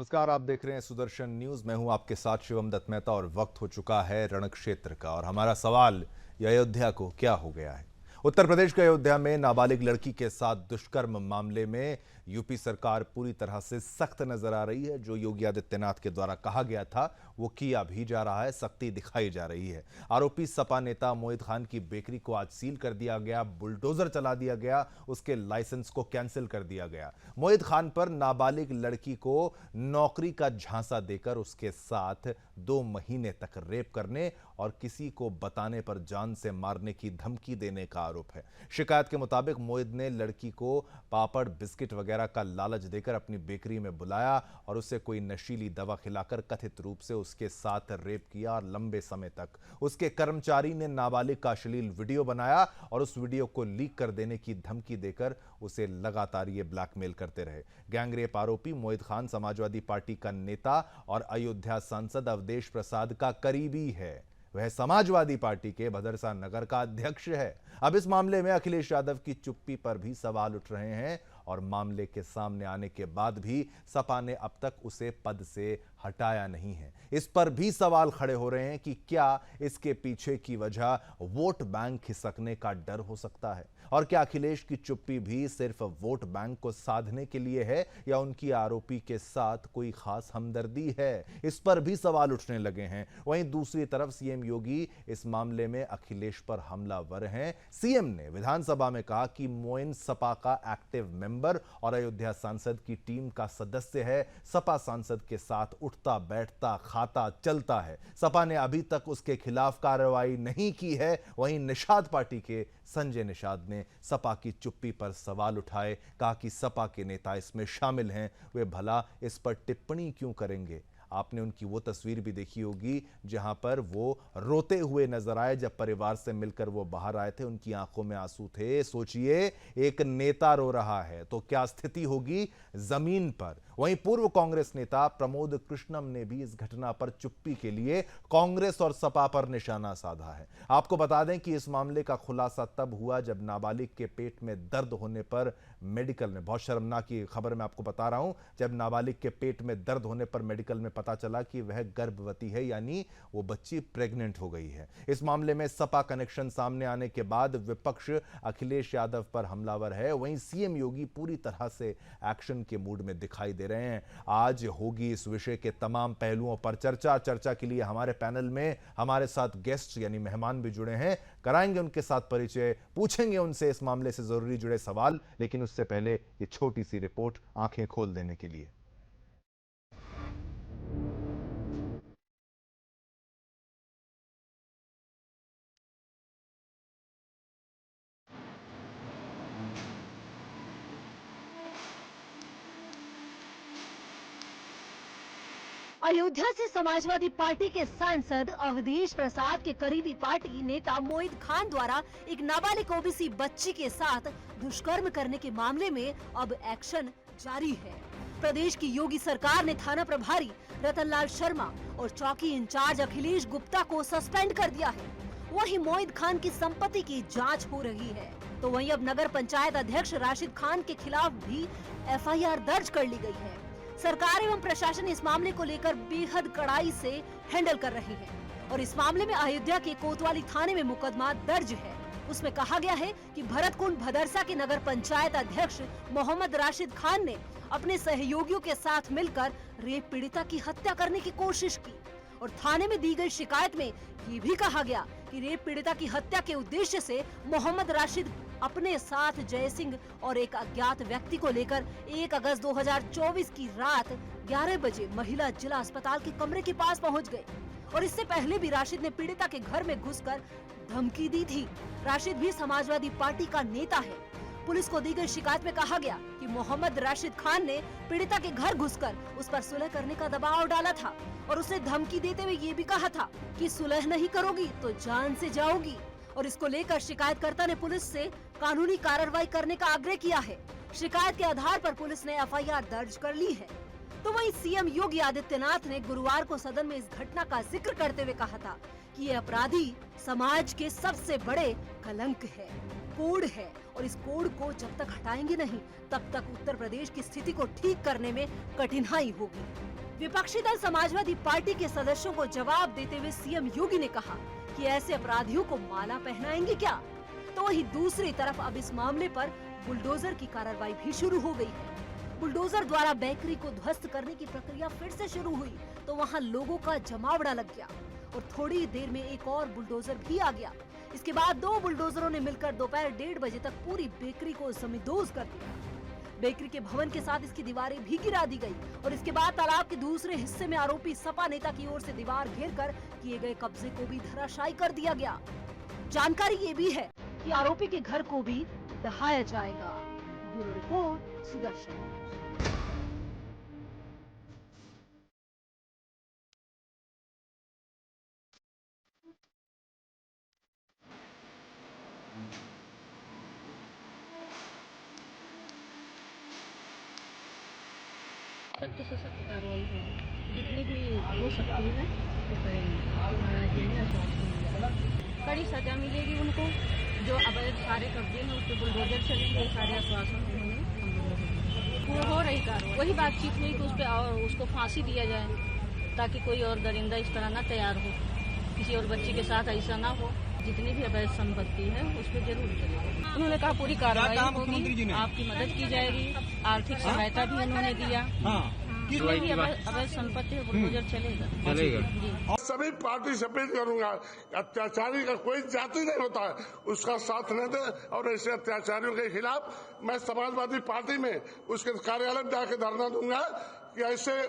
नमस्कार, आप देख रहे हैं सुदर्शन न्यूज। मैं हूं आपके साथ शिवम दत्त मेहता और वक्त हो चुका है रणक्षेत्र का। और हमारा सवाल, ये अयोध्या को क्या हो गया है? उत्तर प्रदेश के अयोध्या में नाबालिग लड़की के साथ दुष्कर्म मामले में यूपी सरकार पूरी तरह से सख्त नजर आ रही है। जो योगी आदित्यनाथ के द्वारा कहा गया था वो किया भी जा रहा है, सख्ती दिखाई जा रही है। आरोपी सपा नेता मोहित खान की बेकरी को आज सील कर दिया गया, बुलडोजर चला दिया गया, उसके लाइसेंस को कैंसिल कर दिया गया। मोहित खान पर नाबालिग लड़की को नौकरी का झांसा देकर उसके साथ 2 महीने तक रेप करने और किसी को बताने पर जान से मारने की धमकी देने का आरोप है। शिकायत के मुताबिक मोहित ने लड़की को पापड़, बिस्किट वगैरह का लालच देकर अपनी बेकरी में बुलाया और उसे कोई नशीली दवा खिलाकर कथित रूप से उसके साथ रेप किया। और लंबे समय तक उसके कर्मचारी ने नाबालिग का अश्लील वीडियो बनाया और उस वीडियो को लीक कर देने की धमकी देकर उसे लगातार ये ब्लैकमेल करते रहे। गैंगरेप आरोपी मोहित खान समाजवादी पार्टी का नेता और अयोध्या सांसद अवधेश प्रसाद का करीबी है। वह समाजवादी पार्टी के भदरसा नगर का अध्यक्ष है। अब इस मामले में अखिलेश यादव की चुप्पी पर भी सवाल उठ रहे हैं और मामले के सामने आने के बाद भी सपा ने अब तक उसे पद से हटाया नहीं है। इस पर भी सवाल खड़े हो रहे हैं कि क्या इसके पीछे की वजह वोट बैंक खिसकने का डर हो सकता है, और क्या अखिलेश की चुप्पी भी सिर्फ वोट बैंक को साधने के लिए है या उनकी आरोपी के साथ कोई खास हमदर्दी है? इस पर भी सवाल उठने लगे हैं। वहीं दूसरी तरफ सीएम योगी इस मामले में अखिलेश पर हमलावर हैं। सीएम ने विधानसभा में कहा कि मोइन सपा का एक्टिव मेंबर और अयोध्या सांसद की टीम का सदस्य है। सपा सांसद के साथ उठता बैठता खाता चलता है। सपा ने अभी तक उसके खिलाफ कार्रवाई नहीं की है। वहीं निषाद पार्टी के संजय निषाद ने सपा की चुप्पी पर सवाल उठाए, कहा कि सपा के नेता इसमें शामिल हैं, वे भला इस पर टिप्पणी क्यों करेंगे? आपने उनकी वो तस्वीर भी देखी होगी जहां पर वो रोते हुए नजर आए जब परिवार से मिलकर वो बाहर आए थे। उनकी आंखों में आंसू थे। सोचिए, एक नेता रो रहा है तो क्या स्थिति होगी जमीन पर। वहीं पूर्व कांग्रेस नेता प्रमोद कृष्णम ने भी इस घटना पर चुप्पी के लिए कांग्रेस और सपा पर निशाना साधा है। आपको बता दें कि इस मामले का खुलासा तब हुआ जब नाबालिग के पेट में दर्द होने पर मेडिकल में, बहुत शर्मनाक की खबर मैं आपको बता रहा हूं, जब नाबालिग के पेट में दर्द होने पर मेडिकल में पता चला कि वह गर्भवती है, यानी वो बच्ची प्रेग्नेंट हो गई है। इस मामले में सपा कनेक्शन सामने आने के बाद विपक्ष अखिलेश यादव पर हमलावर है। वहीं सीएम योगी पूरी तरह से एक्शन के मूड में दिखाई दे रहे हैं। आज होगी इस विषय के तमाम पहलुओं पर चर्चा के लिए हमारे पैनल में हमारे साथ गेस्ट यानी मेहमान भी जुड़े हैं। कराएंगे उनके साथ परिचय, पूछेंगे उनसे इस मामले से जरूरी जुड़े सवाल, लेकिन उससे पहले ये छोटी सी रिपोर्ट आंखें खोल देने के लिए। अयोध्या से समाजवादी पार्टी के सांसद अवधेश प्रसाद के करीबी पार्टी नेता मोहित खान द्वारा एक नाबालिग ओबीसी बच्ची के साथ दुष्कर्म करने के मामले में अब एक्शन जारी है। प्रदेश की योगी सरकार ने थाना प्रभारी रतनलाल शर्मा और चौकी इंचार्ज अखिलेश गुप्ता को सस्पेंड कर दिया है। वहीं मोहित खान की संपत्ति की जांच हो रही है, तो वहीं अब नगर पंचायत अध्यक्ष राशिद खान के खिलाफ भी एफआईआर दर्ज कर ली गई है। सरकार एवं प्रशासन इस मामले को लेकर बेहद कड़ाई से हैंडल कर रही है और इस मामले में अयोध्या के कोतवाली थाने में मुकदमा दर्ज है। उसमें कहा गया है कि भरतकुंड भदरसा के नगर पंचायत अध्यक्ष मोहम्मद राशिद खान ने अपने सहयोगियों के साथ मिलकर रेप पीड़िता की हत्या करने की कोशिश की और थाने में दी गई शिकायत में ये भी कहा गया कि रेप पीड़िता की हत्या के उद्देश्य से मोहम्मद राशिद अपने साथ जय सिंह और एक अज्ञात व्यक्ति को लेकर 1 अगस्त 2024 की रात 11 बजे महिला जिला अस्पताल के कमरे के पास पहुंच गए और इससे पहले भी राशिद ने पीड़िता के घर में घुसकर धमकी दी थी। राशिद भी समाजवादी पार्टी का नेता है। पुलिस को दी गई शिकायत में कहा गया कि मोहम्मद राशिद खान ने पीड़िता के घर घुसकर उस पर सुलह करने का दबाव डाला था और उसे धमकी देते हुए ये भी कहा था कि सुलह नहीं करोगी तो जान से जाओगी। और इसको लेकर शिकायतकर्ता ने पुलिस से कानूनी कार्रवाई करने का आग्रह किया है। शिकायत के आधार पर पुलिस ने एफआईआर दर्ज कर ली है। तो वहीं सीएम योगी आदित्यनाथ ने गुरुवार को सदन में इस घटना का जिक्र करते हुए कहा था कि ये अपराधी समाज के सबसे बड़े कलंक है। कोड है और इस कोड को जब तक हटाएंगे नहीं तब तक उत्तर प्रदेश की स्थिति को ठीक करने में कठिनाई होगी। विपक्षी दल समाजवादी पार्टी के सदस्यों को जवाब देते हुए सीएम योगी ने कहा कि ऐसे अपराधियों को माला पहनाएंगे क्या। तो वहीं दूसरी तरफ अब इस मामले पर बुलडोजर की कार्रवाई भी शुरू हो गई है। बुलडोजर द्वारा बेकरी को ध्वस्त करने की प्रक्रिया फिर से शुरू हुई तो वहां लोगों का जमावड़ा लग गया और थोड़ी देर में एक और बुलडोजर भी आ गया। इसके बाद 2 बुलडोजरों ने मिलकर दोपहर 1:30 बजे तक पूरी बेकरी को जमींदोज कर दिया। बेकरी के भवन के साथ इसकी दीवारें भी गिरा दी गई और इसके बाद तालाब के दूसरे हिस्से में आरोपी सपा नेता की ओर से दीवार घेरकर किए गए कब्जे को भी धराशायी कर दिया गया। जानकारी ये भी है कि आरोपी के घर को भी ढहाया जाएगा। Bureau report, Sudarshan. सख्त से सख्त कार्रवाई हो, जितनी भी हो सकती है तो करेंगे। कड़ी सजा मिलेगी उनको। जो अवैध सारे कब्जे हैं उस पर बुलडोजर चलेंगे। सारे आश्वासन उन्होंने वो हो रही कार्रवाई। वही बातचीत हुई कि उस पर और उसको फांसी दिया जाए ताकि कोई और दरिंदा इस तरह ना तैयार हो, किसी और बच्ची के साथ ऐसा ना हो। जितनी भी अवैध संपत्ति है उस पर जरूर चलेगी। उन्होंने कहा पूरी कार्रवाई होगी, आपकी मदद की जाएगी, आर्थिक सहायता भी उन्होंने दिया। जितनी भी अवैध संपत्ति है बुलडोजर चलेगा। और सभी पार्टी से अपील करूंगा, अत्याचारी का कोई जाति नहीं होता है, उसका साथ न दे। और ऐसे अत्याचारियों के खिलाफ मैं समाजवादी पार्टी में उसके कार्यालय में जाकर धरना दूंगा कि ऐसे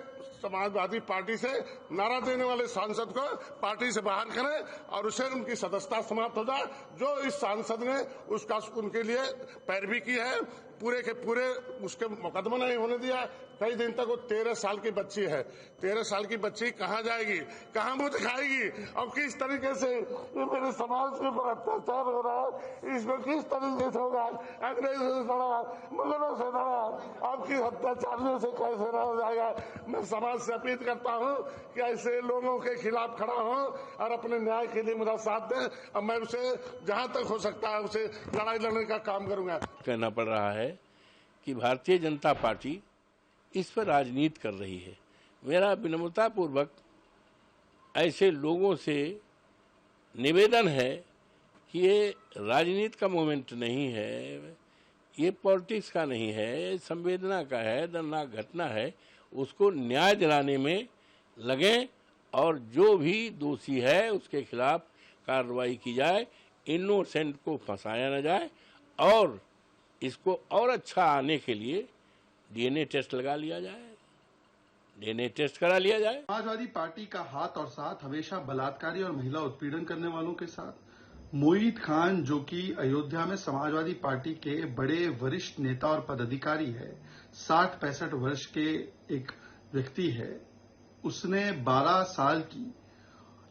समाजवादी पार्टी से नारा देने वाले सांसद को पार्टी से बाहर करें और उसे उनकी सदस्यता समाप्त हो जाए। जो इस सांसद ने उसका उनके लिए पैरवी की है, पूरे के पूरे उसके मुकदमा नहीं होने दिया। कई दिन तक वो 13 साल की बच्ची है। 13 साल की बच्ची कहाँ जाएगी, कहाँ मुंह दिखाएगी और किस तरीके से ये मेरे समाज के ऊपर अत्याचार हो रहा है, इसमें किस तरीके से होगा। अंग्रेजों से लड़ा, मुगलों से लड़ा, आपकी अत्याचारियों से कैसे रहा जाएगा। मैं समाज से अपील करता हूँ कि ऐसे लोगों के खिलाफ खड़ा हो और अपने न्याय के लिए मेरा साथ दें और मैं उसे जहाँ तक हो सकता है उसे लड़ाई लड़ने का काम करूंगा। कहना पड़ रहा है कि भारतीय जनता पार्टी इस पर राजनीति कर रही है। मेरा विनम्रतापूर्वक ऐसे लोगों से निवेदन है कि ये राजनीति का मोमेंट नहीं है, ये पॉलिटिक्स का नहीं है, ये संवेदना का है, दर्दनाक घटना है। उसको न्याय दिलाने में लगें और जो भी दोषी है उसके खिलाफ कार्रवाई की जाए, इनोसेंट को फंसाया न जाए और इसको और अच्छा आने के लिए डीएनए टेस्ट लगा लिया जाए, डीएनए टेस्ट करा लिया जाए। समाजवादी पार्टी का हाथ और साथ हमेशा बलात्कारी और महिला उत्पीड़न करने वालों के साथ। मोईद खान जो कि अयोध्या में समाजवादी पार्टी के बड़े वरिष्ठ नेता और पदाधिकारी है, 60-65 वर्ष के एक व्यक्ति है, उसने 12 साल की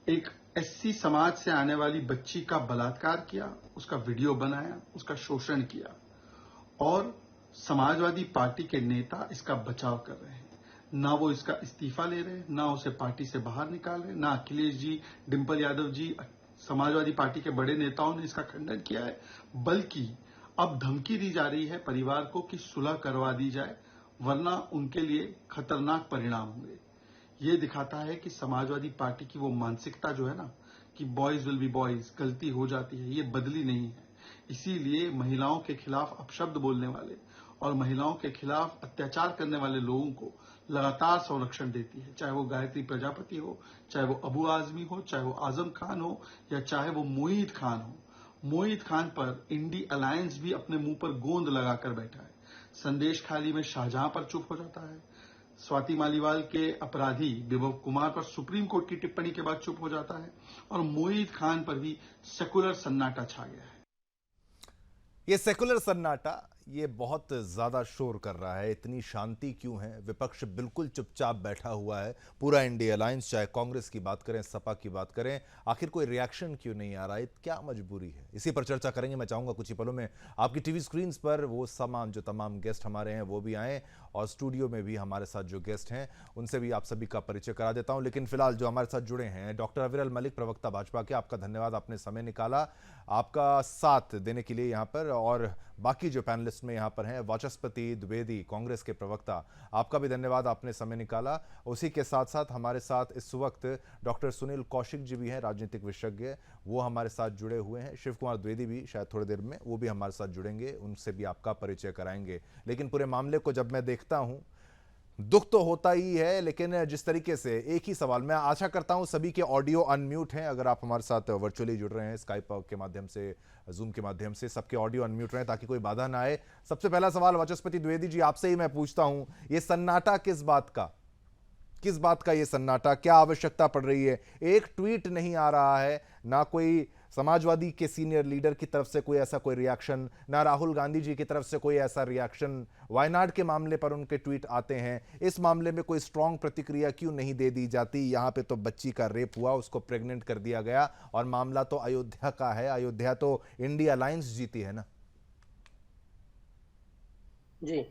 एक एससी समाज से आने वाली बच्ची का बलात्कार किया, उसका वीडियो बनाया, उसका शोषण किया और समाजवादी पार्टी के नेता इसका बचाव कर रहे हैं। ना वो इसका इस्तीफा ले रहे, ना उसे पार्टी से बाहर निकाल रहे, ना अखिलेश जी, डिंपल यादव जी, समाजवादी पार्टी के बड़े नेताओं ने इसका खंडन किया है, बल्कि अब धमकी दी जा रही है परिवार को कि सुलह करवा दी जाए वरना उनके लिए खतरनाक परिणाम होंगे। ये दिखाता है कि समाजवादी पार्टी की वो मानसिकता जो है ना कि बॉयज विल बी बॉयज, गलती हो जाती है, ये बदली नहीं है। इसीलिए महिलाओं के खिलाफ अपशब्द बोलने वाले और महिलाओं के खिलाफ अत्याचार करने वाले लोगों को लगातार संरक्षण देती है, चाहे वो गायत्री प्रजापति हो, चाहे वो अबू आजमी हो, चाहे वो आजम खान हो या चाहे वो मोईद खान हो। मोईद खान पर इंडी अलायंस भी अपने मुंह पर गोंद लगाकर बैठा है। संदेश खाली में शाहजहां पर चुप हो जाता है, स्वाति मालीवाल के अपराधी विभव कुमार पर सुप्रीम कोर्ट की टिप्पणी के बाद चुप हो जाता है और मोईद खान पर भी सेकुलर सन्नाटा छा गया है। ये सेकुलर सन्नाटा ये बहुत ज़्यादा शोर कर रहा है, इतनी शांति क्यों है? विपक्ष बिल्कुल चुपचाप बैठा हुआ है। पूरा इंडिया अलायंस, चाहे कांग्रेस की बात करें, सपा की बात करें, आखिर कोई रिएक्शन क्यों नहीं आ रहा है? क्या मजबूरी है? इसी पर चर्चा करेंगे। मैं चाहूँगा कुछ ही पलों में आपकी टीवी स्क्रीन्स पर वो तमाम गेस्ट हमारे हैं वो भी आएँ, और स्टूडियो में भी हमारे साथ जो गेस्ट हैं उनसे भी आप सभी का परिचय करा देता हूँ। लेकिन फिलहाल जो हमारे साथ जुड़े हैं, डॉक्टर अविरल मलिक, प्रवक्ता भाजपा के, आपका धन्यवाद, आपने समय निकाला आपका साथ देने के लिए यहाँ पर। और बाकी जो पैनलिस्ट में यहाँ पर हैं, वाचस्पति द्विवेदी, कांग्रेस के प्रवक्ता, आपका भी धन्यवाद, आपने समय निकाला। उसी के साथ साथ हमारे साथ इस वक्त डॉक्टर सुनील कौशिक जी भी हैं, राजनीतिक विशेषज्ञ, वो हमारे साथ जुड़े हुए हैं। शिव कुमार द्विवेदी भी शायद थोड़ी देर में वो भी हमारे साथ जुड़ेंगे, उनसे भी आपका परिचय कराएंगे। लेकिन पूरे मामले को जब मैं देखता हूँ, दुख तो होता ही है, लेकिन जिस तरीके से एक ही सवाल, मैं आशा करता हूं सभी के ऑडियो अनम्यूट हैं। अगर आप हमारे साथ वर्चुअली जुड़ रहे हैं, स्काइप के माध्यम से, जूम के माध्यम से, सबके ऑडियो अनम्यूट रहे ताकि कोई बाधा ना आए। सबसे पहला सवाल वाचस्पति द्विवेदी जी आपसे ही मैं पूछता हूं, ये सन्नाटा किस बात का ये सन्नाटा? क्या आवश्यकता पड़ रही है? एक ट्वीट नहीं आ रहा है, ना कोई समाजवादी के सीनियर लीडर की तरफ से कोई रिएक्शन, ना राहुल गांधी जी की तरफ से कोई ऐसा रिएक्शन। वायनाड के मामले पर उनके ट्वीट आते हैं, इस मामले में कोई स्ट्रांग प्रतिक्रिया क्यों नहीं दे दी जाती? यहाँ पे तो बच्ची का रेप हुआ, उसको प्रेग्नेंट कर दिया गया, और मामला तो अयोध्या का है। अयोध्या तो इंडिया अलायंस जीती है ना। जी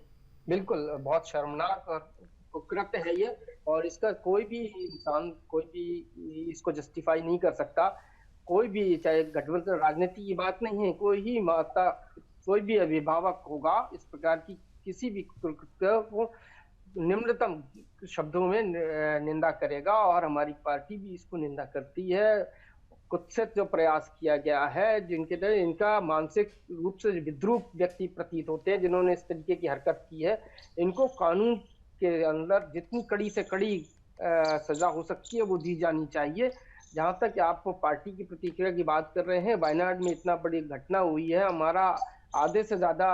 बिल्कुल, बहुत शर्मनाक और कुकृत्य है ये, और इसका कोई भी इंसान, कोई भी इसको जस्टिफाई नहीं कर सकता। कोई भी, चाहे गठबंधन, राजनीति की बात नहीं है, कोई ही माता, कोई भी अभिभावक होगा इस प्रकार की किसी भी कुकृत्य को निम्नतम शब्दों में निंदा करेगा, और हमारी पार्टी भी इसको निंदा करती है। कुत्सित जो प्रयास किया गया है, जिनके लिए इनका मानसिक रूप से विद्रूप व्यक्ति प्रतीत होते हैं, जिन्होंने इस तरीके की हरकत की है, इनको कानून के अंदर जितनी कड़ी से कड़ी सजा हो सकती है वो दी जानी चाहिए। जहां तक आप पार्टी की प्रतिक्रिया की बात कर रहे हैं, वायनाड में इतना बड़ी घटना हुई है, हमारा आधे से ज्यादा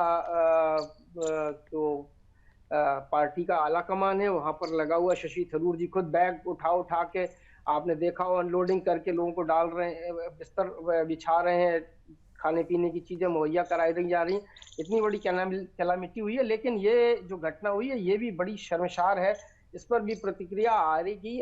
तो पार्टी का आला कमान है, वहां पर लगा हुआ। शशि थरूर जी खुद बैग उठा के, आपने देखा हो, अनलोडिंग करके लोगों को डाल रहे हैं, बिस्तर बिछा रहे हैं, खाने पीने की चीजें मुहैया कराई जा रही। इतनी बड़ी कैलामिटी हुई है, लेकिन ये जो घटना हुई है ये भी बड़ी शर्मसार है। इस पर भी प्रतिक्रिया आएगी,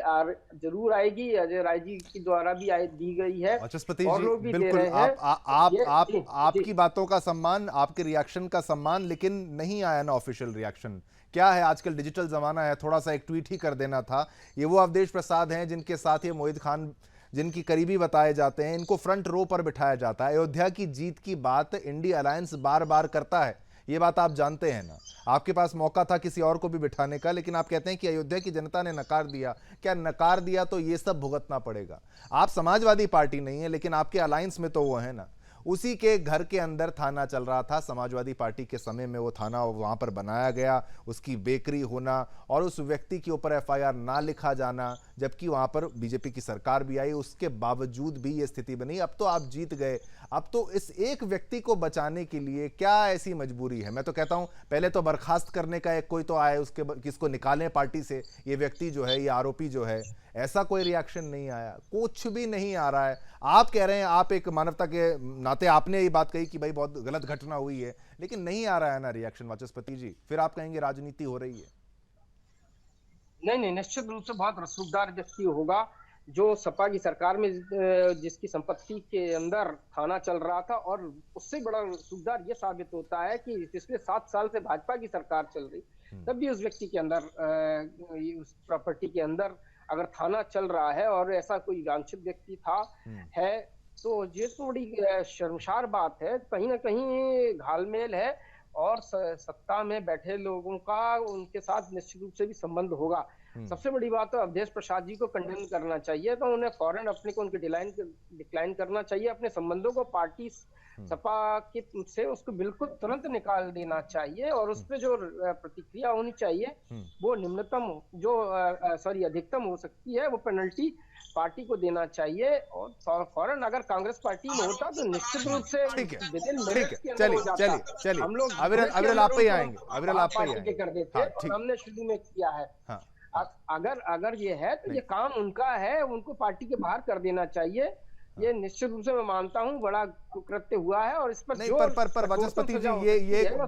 जरूर आएगी। अजय राय जी के द्वारा भी दी गई है, वाचस्पति और जी, लोग भी बिल्कुल, दे रहे हैं। आपकी बातों का सम्मान, आपके रिएक्शन का सम्मान, लेकिन नहीं आया ना ऑफिशियल रिएक्शन। क्या है, आजकल डिजिटल जमाना है, थोड़ा सा एक ट्वीट ही कर देना था। ये वो अवधेश प्रसाद हैं जिनके साथ ये मोहित खान, जिनकी करीबी बताए जाते हैं, इनको फ्रंट रो पर बिठाया जाता है। अयोध्या की जीत की बात इंडिया अलायंस बार बार करता है, ये बात आप जानते हैं ना। आपके पास मौका था किसी और को भी बिठाने का, लेकिन आप कहते हैं कि अयोध्या की जनता ने नकार दिया। क्या नकार दिया तो ये सब भुगतना पड़ेगा? आप समाजवादी पार्टी नहीं है, लेकिन आपके अलायंस में तो वो है ना। उसी के घर के अंदर थाना चल रहा था, समाजवादी पार्टी के समय में वो थाना वहां पर बनाया गया, उसकी बेकरी होना और उस व्यक्ति के ऊपर एफआईआर ना लिखा जाना, जबकि वहां पर बीजेपी की सरकार भी आई, उसके बावजूद भी ये स्थिति बनी। अब तो आप जीत गए, अब तो इस एक व्यक्ति को बचाने के लिए क्या ऐसी मजबूरी है? मैं तो कहता हूं पहले तो बर्खास्त करने का एक कोई तो आए, उसके किसको निकालें पार्टी से, ये व्यक्ति जो है, ये आरोपी जो है। ऐसा कोई रिएक्शन नहीं आया, कुछ भी नहीं आ रहा है। आप कह रहे हैं, आप एक मानवता के नाते आपने ये बात कही कि भाई बहुत गलत घटना हुई है, लेकिन नहीं आ रहा है ना रिएक्शन वाचस्पति जी। फिर आप कहेंगे राजनीति हो रही है। नहीं, निश्चित रूप से बहुत रसूखदार व्यक्ति होगा जो सपा की सरकार में जिसकी संपत्ति के अंदर थाना चल रहा था, और उससे बड़ा रसूखदार ये साबित होता है कि पिछले 7 साल से भाजपा की सरकार चल रही, तब भी उस व्यक्ति के अंदर, उस प्रॉपर्टी के अंदर अगर थाना चल रहा है और ऐसा कोई वांछित व्यक्ति था है, तो ये तो बड़ी शर्मसार बात है। कहीं ना कहीं घालमेल है, और सत्ता में बैठे लोगों का उनके साथ निश्चित रूप से भी संबंध होगा। सबसे बड़ी बात तो अवधेश प्रसाद जी को कंडेम करना चाहिए, तो उन्हें फौरन अपने को उनके डिक्लाइन करना चाहिए, अपने संबंधों को पार्टी सपा के से उसको बिल्कुल तुरंत निकाल देना चाहिए, और उस पर जो प्रतिक्रिया होनी चाहिए वो निम्नतम जो अधिकतम हो सकती है, वो पेनल्टी पार्टी को देना चाहिए। और फौरन अगर कांग्रेस पार्टी में होता तो निश्चित रूप से चलिए हम लोग अविरल आप पे आएंगे, अविरल आप पे आएंगे कर देते हैं, और हमने शुरू में किया है। अगर ये है तो ये काम उनका है, उनको पार्टी के बाहर कर देना चाहिए। ये निश्चित रूप से मैं मानता हूं बड़ा कुकृत्य हुआ है, और इस पर नहीं, जो पर वाचस्पति जी,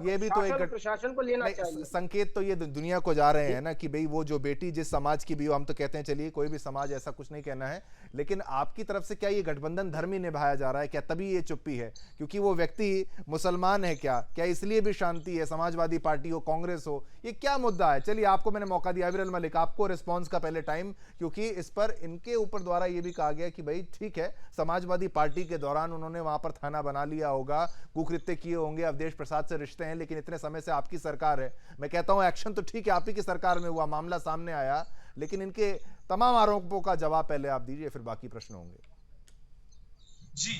ये भी तो एक प्रशासन को लेना चाहिए। संकेत तो ये दुनिया को जा रहे हैं ना कि भाई वो जो बेटी जिस समाज की भी हो, हम तो कहते हैं चलिए कोई भी समाज, ऐसा कुछ नहीं कहना है, लेकिन आपकी तरफ से क्या ये गठबंधन धर्म ही निभाया जा रहा है क्या? तभी ये चुप्पी है क्योंकि वो व्यक्ति मुसलमान है क्या इसलिए भी शांति है? समाजवादी पार्टी हो, कांग्रेस हो, ये क्या मुद्दा है? चलिए आपको मैंने मौका दिया, अविरल मलिक आपको रिस्पॉन्स का पहले टाइम, क्योंकि इस पर इनके ऊपर द्वारा ये भी कहा गया कि भाई ठीक है, समाजवादी पार्टी के दौरान उन्होंने वहां पर थाना बना लिया होगा, कुकृत्य किए होंगे, अवधेश प्रसाद से रिश्ते हैं, लेकिन इतने समय से आपकी सरकार है। मैं कहता हूं एक्शन तो ठीक है, आप ही की सरकार में हुआ, मामला सामने आया, लेकिन इनके तमाम आरोपों का जवाब पहले आप दीजिए, फिर बाकी प्रश्न होंगे। जी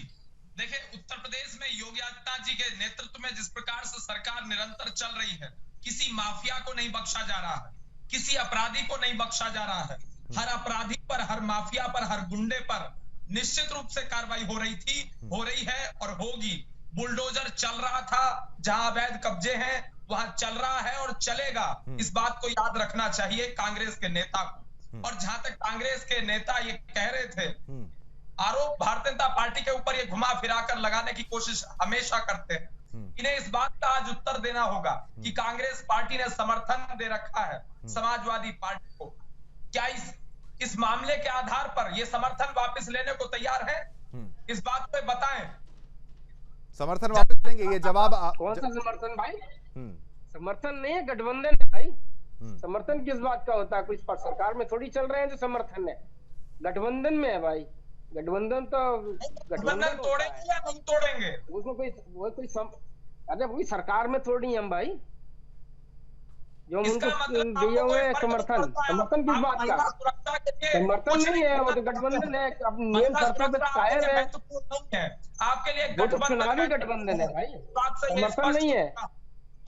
देखिए, उत्तर प्रदेश में योगी आदित्यनाथ जी के नेतृत्व में जिस प्रकार से सरकार निरंतर चल रही है, किसी माफिया को नहीं बख्शा जा रहा है, किसी अपराधी को नहीं बख्शा जा रहा है। हर अपराधी पर, हर माफिया पर, हर गुंडे पर निश्चित रूप से कार्रवाई हो रही थी, हो रही है और होगी। बुलडोजर चल रहा था, जहां अवैध कब्जे हैं वहां चल रहा है और चलेगा। इस बात को याद रखना चाहिए कांग्रेस के नेता को। और जहां तक कांग्रेस के नेता ये कह रहे थे, आरोप भारतीय जनता पार्टी के ऊपर ये घुमा फिरा कर लगाने की कोशिश हमेशा करते हैं। इन्हें इस बात का आज उत्तर देना होगा कि कांग्रेस पार्टी ने समर्थन दे रखा है समाजवादी पार्टी को। क्या इस मामले के आधार पर ये समर्थन वापस लेने को तैयार है? इस बात पे बताएं। समर्थन वापस लेंगे? ये जवाब कौन सा समर्थन भाई? समर्थन नहीं है, गठबंधन है भाई। समर्थन किस बात का होता है? कोई सरकार में थोड़ी चल रहे हैं जो समर्थन है, गठबंधन में है भाई। गठबंधन तो गठबंधन तोड़ेंगे या नहीं तोड़ेंगे? उसको अरे वही सरकार में थोड़ी हम भाई, जो उनको दिए हुए समर्थन किस बात का? समर्थन नहीं है, वो तो गठबंधन है, अब नियम शर्तों पे कायम है। आपके लिए वो तो चुनावी गठबंधन है भाई, समर्थन नहीं है।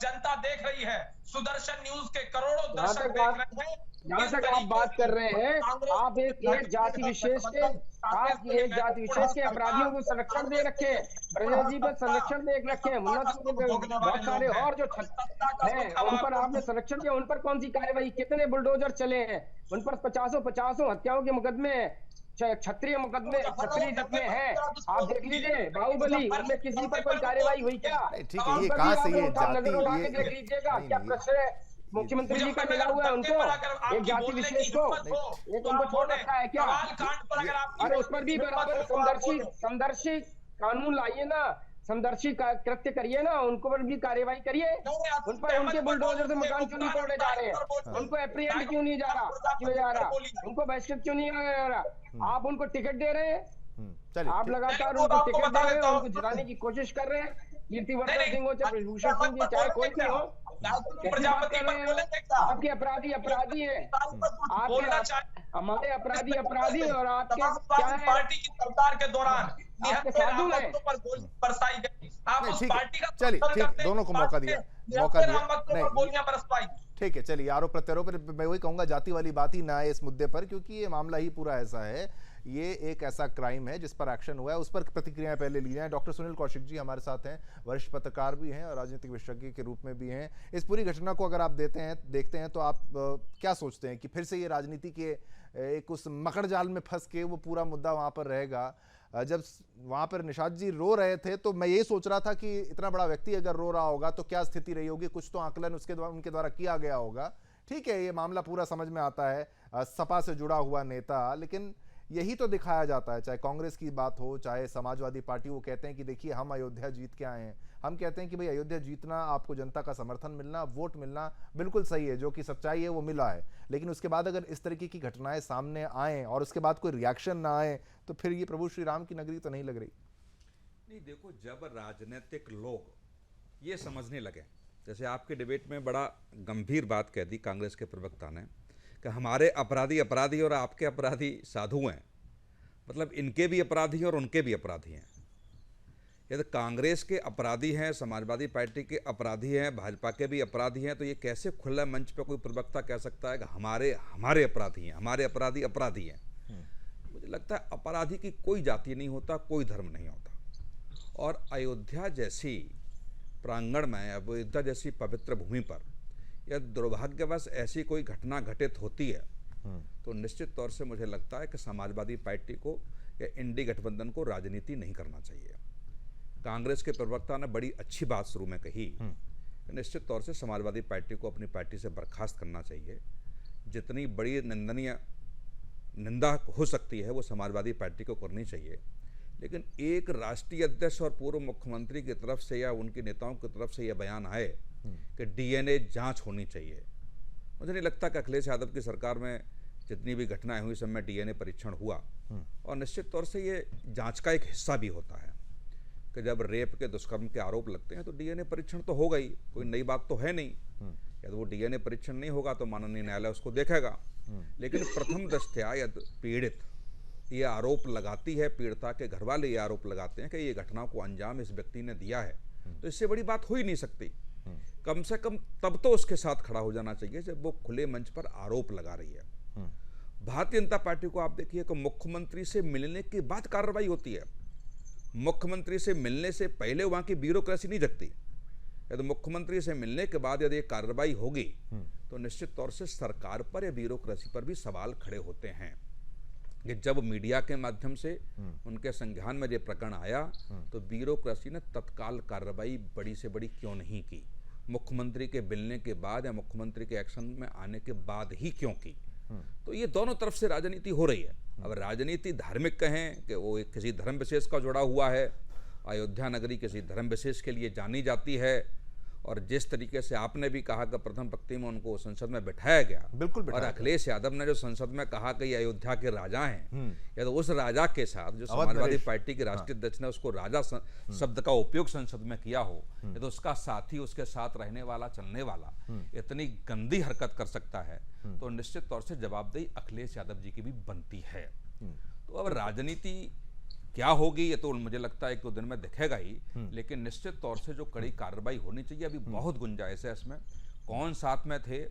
जनता देख रही है, सुदर्शन न्यूज के करोड़ों दर्शक देख रहे हैं। जहाँ तक आप बात कर रहे हैं, आप एक जाति विशेष के अपराधियों को संरक्षण दे रखे हैं, ब्रजेश जी पर संरक्षण दे रखे हैं, बहुत सारे और जो हैं उन पर आपने संरक्षण दिया। उन पर कौन सी कार्रवाई? कितने बुलडोजर चले हैं? उन पर 50 हत्याओं के मुकदमे, क्षत्रिय मुकदमे, क्षत्रिय जितने हैं आप देख लीजिए, बाहुबली, उनमें किसी पर कोई कार्रवाई हुई क्या? ठीक है, ये कहाँ से ये नजर उठा के देख लीजिएगा। क्या प्रश्न है मुख्यमंत्री जी का मिला हुआ है उनको, एक जाति विशेष को, एक उनको छोड़ रखा है क्या? अरे उस पर भी बराबर समदर्शी कानून लाइए ना, समदर्शी कृत्य करिए ना, उनको पर भी कार्रवाई करिए। उन पर उनके बुलडोजर से मकान क्यों नहीं तोड़े जा रहे हैं? उनको एप्रीहेंड क्यों नहीं जा रहा? उनको बहिष्कृत क्यों नहीं जा रहा? आप उनको टिकट दे रहे हैं, आप लगातार उनको टिकट दे रहे हैं, उनको जिताने की कोशिश कर रहे हैं। कीर्तिवर्धन सिंह हो चाहे भूषण सिंह जी, चाहे कोई भी हो, आपके अपराधी है, हमारे अपराधी और आपके क्या है? पार्टी की सरकार के दौरान आपके साधु हैं। बरसाई गई, आप उस पार्टी का चलिए ठीक, दोनों को मौका दिया नहीं, गोलियां बरसवाई। ठीक है, चलिए आरोप प्रत्यारोप पर मैं वही कहूंगा, जाति वाली बात ही ना आए इस मुद्दे पर, क्योंकि ये मामला ही पूरा ऐसा है, ये एक ऐसा क्राइम है जिस पर एक्शन हुआ है, उस पर प्रतिक्रियाएं पहले ली जाएं। डॉक्टर सुनील कौशिक जी हमारे साथ हैं, वरिष्ठ पत्रकार भी हैं और राजनीतिक विशेषज्ञ के रूप में भी हैं। इस पूरी घटना को अगर आप देखते हैं तो आप क्या सोचते हैं कि फिर से ये राजनीति के एक उस मकड़ जाल में फंस के वो पूरा मुद्दा वहां पर रहेगा? जब वहां पर निषाद जी रो रहे थे तो मैं यही सोच रहा था कि इतना बड़ा व्यक्ति अगर रो रहा होगा तो क्या स्थिति रही होगी, कुछ तो आकलन उनके द्वारा किया गया होगा। ठीक है, ये मामला पूरा समझ में आता है, सपा से जुड़ा हुआ नेता, लेकिन यही तो दिखाया जाता है, चाहे कांग्रेस की बात हो चाहे समाजवादी पार्टी। वो कहते हैं कि देखिए हम अयोध्या जीत के आए हैं, हम कहते हैं कि भाई अयोध्या जीतना, आपको जनता का समर्थन मिलना, वोट मिलना बिल्कुल सही है, जो कि सच्चाई है वो मिला है, लेकिन उसके बाद अगर इस तरीके की घटनाएं सामने आए और उसके बाद कोई रिएक्शन ना आए तो फिर ये प्रभु श्री राम की नगरी तो नहीं लग रही। नहीं देखो, जब राजनीतिक लोग ये समझने लगे, जैसे आपके डिबेट में बड़ा गंभीर बात कह दी कांग्रेस के प्रवक्ता ने कि हमारे अपराधी और आपके अपराधी साधु हैं, मतलब इनके भी अपराधी और उनके भी अपराधी हैं। यदि कांग्रेस के अपराधी हैं, समाजवादी पार्टी के अपराधी हैं, भाजपा के भी अपराधी हैं, तो ये कैसे खुला मंच पे कोई प्रवक्ता कह सकता है कि हमारे अपराधी हैं, हमारे अपराधी हैं? मुझे लगता है अपराधी की कोई जाति नहीं होता, कोई धर्म नहीं होता। और अयोध्या जैसी प्रांगण में, अयोध्या जैसी पवित्र भूमि पर यदि दुर्भाग्यवश ऐसी कोई घटना घटित होती है तो निश्चित तौर से मुझे लगता है कि समाजवादी पार्टी को कि इंडी गठबंधन को राजनीति नहीं करना चाहिए। कांग्रेस के प्रवक्ता ने बड़ी अच्छी बात शुरू में कही, निश्चित तौर से समाजवादी पार्टी को अपनी पार्टी से बर्खास्त करना चाहिए। जितनी बड़ी निंदनीय निंदा हो सकती है वो समाजवादी पार्टी को करनी चाहिए, लेकिन एक राष्ट्रीय अध्यक्ष और पूर्व मुख्यमंत्री की तरफ से या उनके नेताओं की तरफ से यह बयान आए कि डीएनए जांच होनी चाहिए। मुझे नहीं लगता कि अखिलेश यादव की सरकार में जितनी भी घटनाएं हुई सब में डीएनए परीक्षण हुआ, और निश्चित तौर से ये जांच का एक हिस्सा भी होता है कि जब रेप के दुष्कर्म के आरोप लगते हैं तो डीएनए परीक्षण तो होगा ही, कोई नई बात तो है नहीं। यदि वो डीएनए परीक्षण नहीं होगा तो माननीय न्यायालय उसको देखेगा, लेकिन प्रथम दृष्टया यदि पीड़ित ये आरोप लगाती है, पीड़िता के घर वाले ये आरोप लगाते हैं कि ये घटना को अंजाम इस व्यक्ति ने दिया है, तो इससे बड़ी बात हो ही नहीं सकती। कम से कम तब तो उसके साथ खड़ा हो जाना चाहिए जब वो खुले मंच पर आरोप लगा रही है। भारतीय जनता पार्टी को आप देखिए कि मुख्यमंत्री से मिलने के बाद कार्रवाई होती है। मुख्यमंत्री से मिलने से पहले वहां की ब्यूरोक्रेसी नहीं जगती। यदि मुख्यमंत्री से मिलने के बाद यदि कार्रवाई होगी तो निश्चित तौर से सरकार पर या ब्यूरोक्रेसी पर भी सवाल खड़े होते हैं। कि जब मीडिया के माध्यम से उनके संज्ञान में ये प्रकरण आया तो ब्यूरोक्रेसी ने तत्काल कार्रवाई बड़ी से बड़ी क्यों नहीं की, मुख्यमंत्री के मिलने के बाद या मुख्यमंत्री के एक्शन में आने के बाद ही क्यों की। तो ये दोनों तरफ से राजनीति हो रही है। अब राजनीति धार्मिक कहें कि वो एक किसी धर्म विशेष का जुड़ा हुआ है, अयोध्या नगरी किसी धर्म विशेष के लिए जानी जाती है, और जिस तरीके से आपने भी कहा कि प्रथम पंक्ति में उनको संसद में बिठाया गया, बिल्कुल और अखिलेश यादव ने जो संसद में कहा कि ये अयोध्या के राजा हैं, या तो उस राजा के साथ जो समाजवादी पार्टी के राष्ट्रीय अध्यक्ष ने उसको राजा शब्द का उपयोग संसद में किया हो, या तो उसका साथी उसके साथ रहने वाला चलने वाला इतनी गंदी हरकत कर सकता है, तो निश्चित तौर से जवाबदेही अखिलेश यादव जी की भी बनती है। तो अब राजनीति क्या होगी ये तो मुझे लगता है एक दो दिन में दिखेगा ही, लेकिन निश्चित तौर से जो कड़ी कार्रवाई होनी चाहिए, अभी बहुत गुंजाइश है इसमें। कौन साथ में थे,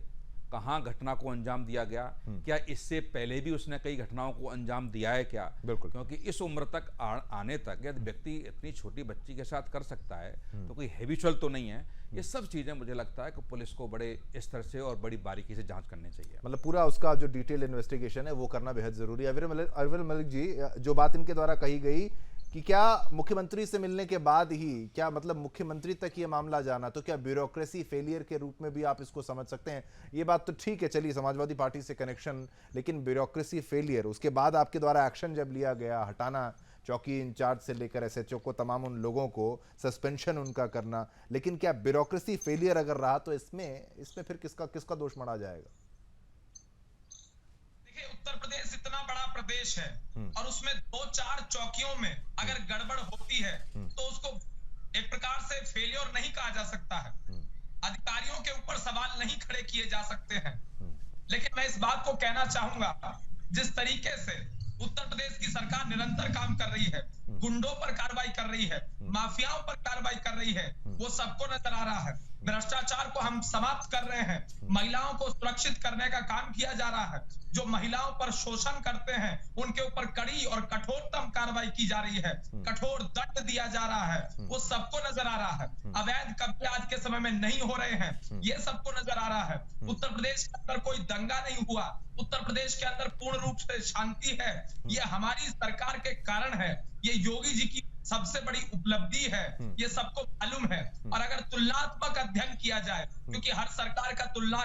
कहां घटना को अंजाम दिया गया, क्या इससे पहले भी उसने कई घटनाओं को अंजाम दिया है क्या, बिल्कुल, क्योंकि इस उम्र तक आने तक यदि व्यक्ति इतनी छोटी बच्ची के साथ कर सकता है तो कोई हैबिचुअल तो नहीं है। ये सब चीजें मुझे लगता है कि पुलिस को बड़े स्तर से और बड़ी बारीकी से जांच करनी चाहिए। मतलब पूरा उसका जो डिटेल इन्वेस्टिगेशन है वो करना बेहद जरूरी है। अरविंद मलिक जी, जो बात इनके द्वारा कही गई कि क्या मुख्यमंत्री से मिलने के बाद ही, क्या मतलब मुख्यमंत्री तक ये मामला जाना, तो क्या ब्यूरोक्रेसी फेलियर के रूप में भी आप इसको समझ सकते हैं? ये बात तो ठीक है, चलिए समाजवादी पार्टी से कनेक्शन, लेकिन ब्यूरोक्रेसी फेलियर, उसके बाद आपके द्वारा एक्शन जब लिया गया, हटाना चौकी इंचार्ज से लेकर एसएचओ को, तमाम उन लोगों को सस्पेंशन उनका करना, लेकिन क्या ब्यूरोक्रेसी फेलियर अगर रहा तो इसमें फिर किसका दोष मढ़ा जाएगा? उत्तर प्रदेश इतना बड़ा प्रदेश है और उसमें 2-4 चौकियों में अगर गड़बड़ होती है तो उसको एक प्रकार से फेलियर नहीं कहा जा सकता है। अधिकारियों के ऊपर सवाल नहीं खड़े किए जा सकते हैं। लेकिन मैं इस बात को कहना चाहूंगा, जिस तरीके से उत्तर प्रदेश की सरकार निरंतर काम कर रही है, गुंडों पर कार्रवाई कर रही है, माफियाओं पर कार्रवाई कर रही है, वो सबको नजर आ रहा है। भ्रष्टाचार को हम समाप्त कर रहे हैं, महिलाओं को सुरक्षित करने का काम किया जा रहा है। जो महिलाओं पर शोषण करते हैं उनके ऊपर कड़ी और कठोरतम कार्रवाई की जा रही है, कठोर दंड दिया जा रहा है, वो सबको नजर आ रहा है। अवैध कब्जे आज के समय में नहीं हो रहे हैं, ये सबको नजर आ रहा है। उत्तर प्रदेश के अंदर कोई दंगा नहीं हुआ, उत्तर प्रदेश के अंदर पूर्ण रूप से शांति है। ये हमारी सरकार के कारण है, ये योगी जी की सबसे बड़ी उपलब्धि है, ये सबको मालूम है। और अगर तुलनात्मक अध्ययन किया जाए, क्योंकि हर सरकार का तुलना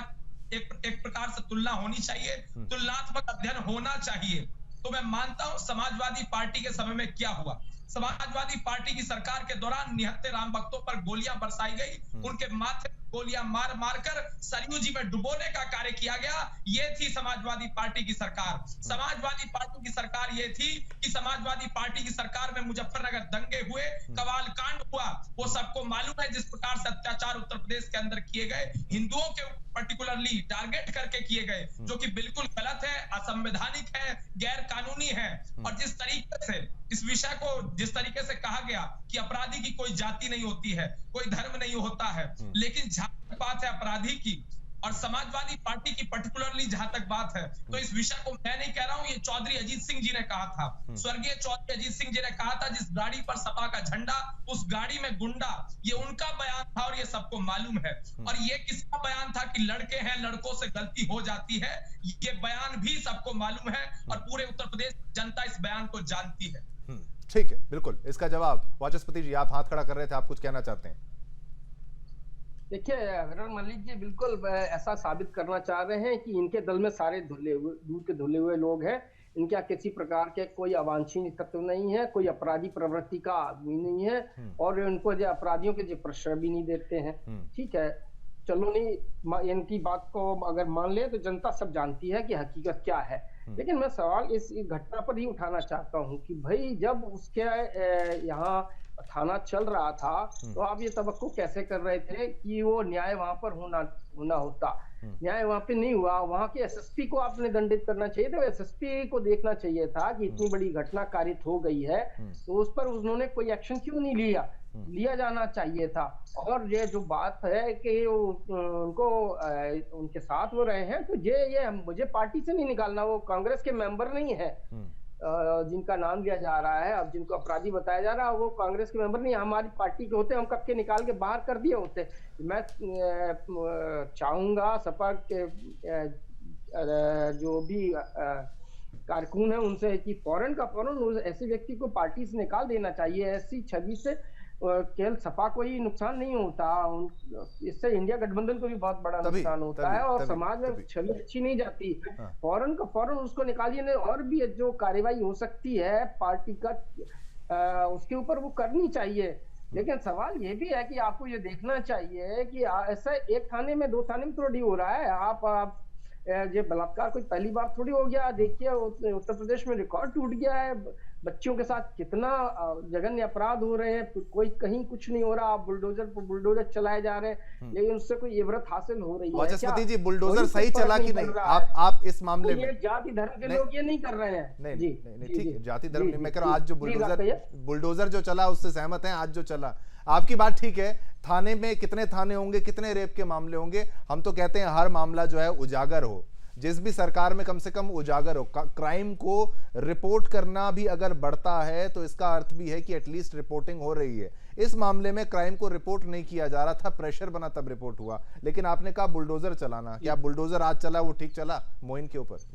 एक प्रकार से तुलना होनी चाहिए, तुलनात्मक अध्ययन होना चाहिए, तो मैं मानता हूं समाजवादी पार्टी के समय में क्या हुआ। समाजवादी पार्टी की सरकार के दौरान निहत्थे राम भक्तों पर गोलियां बरसाई गई, उनके माथे गोलियां मार मार कर सरयू जी में डुबोने का कार्य किया गया। ये थी समाजवादी पार्टी की सरकार। समाजवादी पार्टी की सरकार ये थी कि समाजवादी पार्टी की सरकार में मुजफ्फरनगर दंगे हुए, कवाल कांड हुआ, वो सबको मालूम है। जिस प्रकार से अत्याचार उत्तर प्रदेश के अंदर किए गए, हिंदुओं के पर्टिकुलरली टारगेट करके किए गए, जो कि बिल्कुल गलत है, असंवैधानिक है, गैर कानूनी है। और जिस तरीके से इस विषय को जिस तरीके से कहा गया कि अपराधी की कोई जाति नहीं होती है, कोई धर्म नहीं होता है, लेकिन जहां बात है अपराधी की, और समाजवादी पार्टी की पर्टिकुलरली जहां तक बात है तो इस विषय को मैं नहीं कह रहा हूं, ये चौधरी अजीत सिंह जी ने कहा था, स्वर्गीय चौधरी अजीत सिंह जी ने कहा था, जिस गाड़ी पर सपा का झंडा उस गाड़ी में गुंडा, ये उनका बयान था और ये सबको मालूम है। और ये किसका बयान था कि लड़के हैं, लड़कों से गलती हो जाती है, ये बयान भी सबको मालूम है और पूरे उत्तर प्रदेश जनता इस बयान को जानती है। ठीक है, बिल्कुल इसका जवाब। वाचस्पति जी, आप हाथ खड़ा कर रहे थे, आप कुछ कहना चाहते हैं? देखिए विरण मलिक जी बिल्कुल ऐसा साबित करना चाह रहे हैं कि इनके दल में सारे दूध के धुले हुए लोग हैं, इनके यहाँ किसी प्रकार के कोई अवांछनीय तत्व नहीं है, कोई अपराधी प्रवृत्ति का आदमी नहीं है और उनको जो अपराधियों के जो प्रश्रय भी नहीं देते हैं। ठीक है, चलो नहीं, इनकी बात को अगर मान ले तो जनता सब जानती है कि हकीकत क्या है। लेकिन मैं सवाल इस घटना पर ही उठाना चाहता हूँ कि भाई जब उसके यहाँ थाना चल रहा था तो आप ये तवक्को कैसे कर रहे थे कि वो न्याय वहां पर होना होता? न्याय वहां पे नहीं हुआ। वहां के एसएसपी को आपने दंडित करना चाहिए था, एसएसपी को देखना चाहिए था कि इतनी बड़ी घटना कारित हो गई है तो उस पर उन्होंने कोई एक्शन क्यों नहीं लिया जाना चाहिए था। और ये जो बात है कि उनको उनके साथ वो रहे हैं, तो ये मुझे पार्टी से नहीं निकालना, वो कांग्रेस के मेंबर नहीं है जिनका नाम लिया जा रहा है, अब जिनको अपराधी बताया जा रहा है वो कांग्रेस के मेंबर नहीं, हमारी पार्टी के होते, हम कब के निकाल के बाहर कर दिए होते। मैं चाहूंगा सपा के जो भी कारकुन है उनसे कि फौरन का फौरन ऐसे व्यक्ति को पार्टी से निकाल देना चाहिए। ऐसी छवि से केवल सपा को ही नुकसान नहीं होता, इससे इंडिया गठबंधन को भी बहुत बड़ा नुकसान होता है और समाज में छवि अच्छी नहीं जाती। फौरन का फौरन उसको निकालिए, और भी जो कार्रवाई हो सकती है पार्टी का उसके ऊपर वो करनी चाहिए। लेकिन सवाल ये भी है कि आपको ये देखना चाहिए कि ऐसा एक थाने में दो थाने में थोड़ी हो रहा है। आप ये बलात्कार कोई पहली बार थोड़ी हो गया। देखिए उत्तर प्रदेश में रिकॉर्ड टूट गया है, बच्चियों के साथ कितना जघन्य अपराध हो रहे हैं, कोई कहीं कुछ नहीं हो रहा, बुलडोजर चलाए जा रहे हैं लेकिन उससे कोई इबरत हासिल हो रही है? वाचस्पति जी, बुलडोजर सही चला कि नहीं? आप इस मामले में जाति धर्म के लोग ये नहीं कर रहे हैं। नहीं, ठीक है, जाति धर्म नहीं मैं कह रहा हूं। आज जो बुलडोजर जो चला उससे सहमत हैं? आज जो चला, आपकी बात ठीक है, थाने में कितने थाने होंगे, कितने रेप के मामले होंगे, हम तो कहते हैं हर मामला जो है उजागर हो, जिस भी सरकार में कम से कम उजागर हो। क्राइम को रिपोर्ट करना भी अगर बढ़ता है तो इसका अर्थ भी है कि एटलीस्ट रिपोर्टिंग हो रही है। इस मामले में क्राइम को रिपोर्ट नहीं किया जा रहा था, प्रेशर बना तब रिपोर्ट हुआ। लेकिन आपने कहा बुलडोजर चलाना, क्या बुलडोजर आज चला वो ठीक चला मोइन के ऊपर?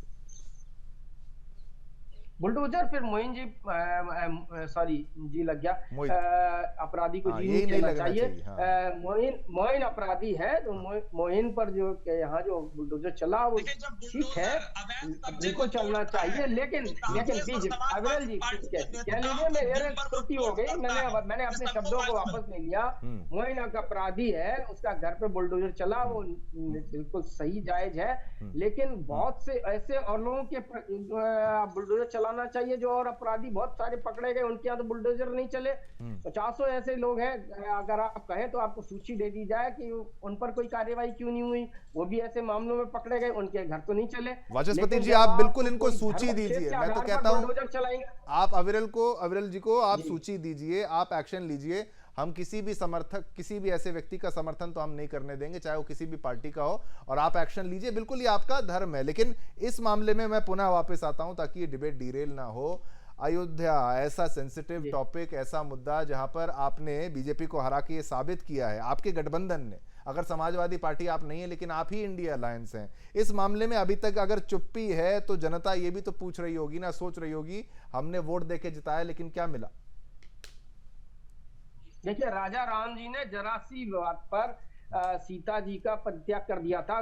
बुलडोजर फिर मोइन जी सॉरी जी लग गया, अपराधी को जी नहीं कहना चाहिए। मोइन अपराधी है तो मोइन पर जो यहाँ जो बुलडोजर चला वो ठीक है, बिल्कुल चलना चाहिए। लेकिन अविरल जी कह लीजिए मेरे त्रुटि हो गई, मैंने अपने शब्दों को वापस नहीं लिया। मोइन का अपराधी है, उसका घर पे बुलडोजर चला, वो बिल्कुल सही जायज है। लेकिन बहुत से ऐसे और लोगों के बुलडोजर चला चाहिए जो और अपराधी बहुत सारे पकड़े गए, उनके यहाँ तो बुलडोजर नहीं चले। 50 ऐसे लोग हैं, अगर आप कहें तो आपको सूची दे दी जाए कि उन पर कोई कार्रवाई क्यों नहीं हुई, वो भी ऐसे मामलों में पकड़े गए, उनके घर तो नहीं चले। वाचस्पति जी, आप बिल्कुल इनको सूची दीजिए, मैं तो कहता हूं आप अविरल जी को आप सूची दीजिए, आप एक्शन लीजिए। हम किसी भी समर्थक, किसी भी ऐसे व्यक्ति का समर्थन तो हम नहीं करने देंगे, चाहे वो किसी भी पार्टी का हो, और आप एक्शन लीजिए, बिल्कुल ये आपका धर्म है। लेकिन इस मामले में मैं पुनः वापस आता हूं ताकि ये डिबेट डिरेल ना हो। अयोध्या ऐसा सेंसिटिव टॉपिक, ऐसा मुद्दा जहां पर आपने बीजेपी को हरा के ये साबित किया है, आपके गठबंधन ने, अगर समाजवादी पार्टी आप नहीं है लेकिन आप ही इंडिया अलायंस हैं, इस मामले में अभी तक अगर चुप्पी है तो जनता ये भी तो पूछ रही होगी ना, सोच रही होगी हमने वोट देके जिताया लेकिन क्या मिला? देखिए, राजा राम जी ने जरा सी बात पर सीता जी का परित्याग कर दिया था,